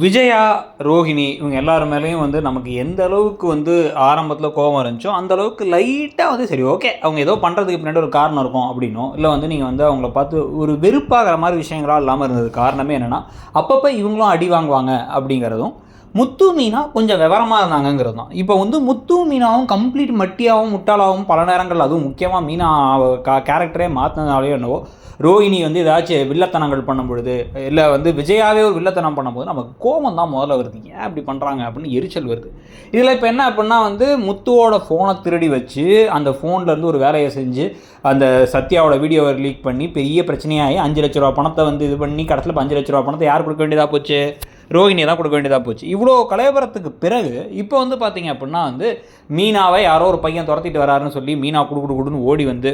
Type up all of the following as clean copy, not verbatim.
விஜயா, ரோஹிணி இவங்க எல்லார் மேலேயும் வந்து நமக்கு எந்த அளவுக்கு வந்து ஆரம்பத்தில் கோபம் இருந்துச்சோ அந்த அளவுக்கு லைட்டாக வந்து சரி ஓகே அவங்க ஏதோ பண்ணுறதுக்கு பின்னாடி ஒரு காரணம் இருக்கும் அப்படின்னும் இல்லை வந்து நீங்கள் வந்து அவங்கள பார்த்து ஒரு வெறுப்பாகிற மாதிரி விஷயங்களாக இல்லாமல் இருந்தது. காரணமே என்னென்னா அப்பப்போ இவங்களும் அடி வாங்குவாங்க அப்படிங்கிறதும், முத்து மீனா கொஞ்சம் விவரமாக இருந்தாங்கங்கிறது தான். இப்போ வந்து முத்து மீனாவும் கம்ப்ளீட் மட்டியாகவும் முட்டாளாகவும் பல நேரங்கள், அதுவும் முக்கியமாக மீனா கேரக்டரே மாற்றினதாலேயோ என்னவோ, ரோஹிணி வந்து ஏதாச்சும் வில்லத்தனங்கள் பண்ணும் பொழுது, இல்லை வந்து விஜயாவே ஒரு வில்லத்தனம் பண்ணும்போது நமக்கு கோபம் தான் முதல்ல வருது. ஏன் இப்படி பண்ணுறாங்க அப்படின்னு எரிச்சல் வருது. இதில் இப்போ என்ன அப்படின்னா வந்து முத்துவோட ஃபோனை திருடி வச்சு அந்த ஃபோன்லேருந்து ஒரு வேலையை செஞ்சு அந்த சத்யாவோட வீடியோவை லீக் பண்ணி பெரிய பிரச்சனையாகி 5 லட்ச ரூபா பணத்தை வந்து இது பண்ணி கடைசியில் 5 லட்ச ரூபா பணத்தை யார் கொடுக்க வேண்டியதாக போச்சு? ரோஹிணியை தான் கொடுக்க வேண்டியதாக போச்சு. இவ்வளோ கலையபுரத்துக்கு பிறகு இப்போ வந்து பார்த்தீங்க அப்படின்னா வந்து மீனாவை யாரோ ஒரு பையன் துரத்திட்டு வராருன்னு சொல்லி மீனா குடுன்னு ஓடி வந்து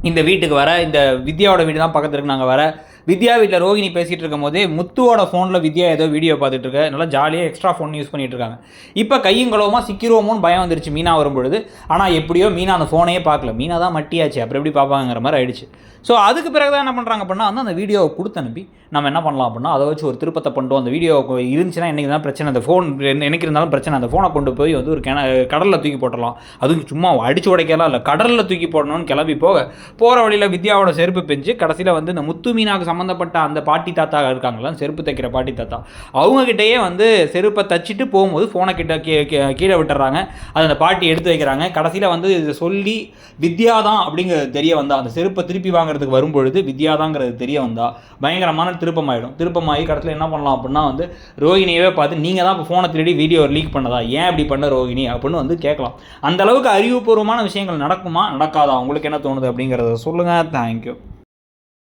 இந்த வீட்டுக்கு வர, இந்த வித்யாவோட வீடு தான் பக்கத்தில் இருக்கு, நாங்கள் வர வித்யா வீட்டில் ரோஹிணி பேசிகிட்டு இருக்கும் போதே முத்துவோட ஃபோனில் வித்யா ஏதோ வீடியோ பார்த்துட்டு இருக்க, நல்லா ஜாலியாக எக்ஸ்ட்ரா ஃபோன் யூஸ் பண்ணிகிட்டு இருக்காங்க. இப்போ கையும் களவுமா சிக்கிருவோமோன்னு பயம் வந்துருச்சு மீனா வரும்பொழுது. ஆனால் எப்படியோ மீனா அந்த ஃபோனையே பார்க்கல, மீனா தான் மட்டியாச்சு, அப்புறம் எப்படி பார்ப்பாங்கிற மாதிரி ஆயிடுச்சு. ஸோ அதுக்கு பிறகு தான் என்ன பண்ணுறாங்க அப்படின்னா வந்து அந்த வீடியோவை கொடுத்து அனுப்பி நம்ம என்ன பண்ணலாம் அப்படின்னா அதை வச்சு ஒரு திருப்பத்தை பண்ணிட்டோம். அந்த வீடியோ இருந்துச்சுன்னா என்றைக்கு தான் பிரச்சனை, அந்த ஃபோன் எனக்கு இருந்தாலும் பிரச்சனை, அந்த ஃபோனை கொண்டு போய் வந்து ஒரு கடலில் தூக்கி போட்டுடலாம். அதுவும் சும்மா அடிச்சு உடைக்கலாம் இல்லை, கடலில் தூக்கி போடணும்னு கிளம்பி போகிற வழியில் வித்யாவோட செருப்பு பெஞ்சு கடைசியில் வந்து இந்த முத்து மீனாவுக்கு சம்மந்தப்பட்ட அந்த பாட்டி தாத்தா இருக்காங்களா, செருப்பு தைக்கிற பாட்டி தாத்தா, அவங்கக்கிட்டேயே வந்து செருப்பை தச்சுட்டு போகும்போது ஃபோனை கீழே விட்டுறாங்க. அதை அந்த பாட்டி எடுத்து வைக்கிறாங்க. கடைசியில் வந்து இதை சொல்லி வித்யா தான் அப்படிங்கிறது தெரிய வந்தால், அந்த செருப்பை திருப்பி வாங்குறதுக்கு வரும்பொழுது வித்யா தாங்கிறது தெரிய வந்தால் பயங்கரமான திருப்பமாகி கடைசியில் என்ன பண்ணலாம் அப்படின்னா வந்து ரோஹிணியவே பார்த்து நீங்கள் தான் இப்போ ஃபோனை திருடி வீடியோ லீக் பண்ணதா, ஏன் இப்படி பண்ண ரோஹிணி அப்படின்னு வந்து கேட்கலாம். அந்த அளவுக்கு அறிவுபூர்வமான விஷயங்கள் நடக்குமா நடக்காதா, உங்களுக்கு என்ன தோணுது அப்படிங்கிறத சொல்லுங்கள். தேங்க்யூ.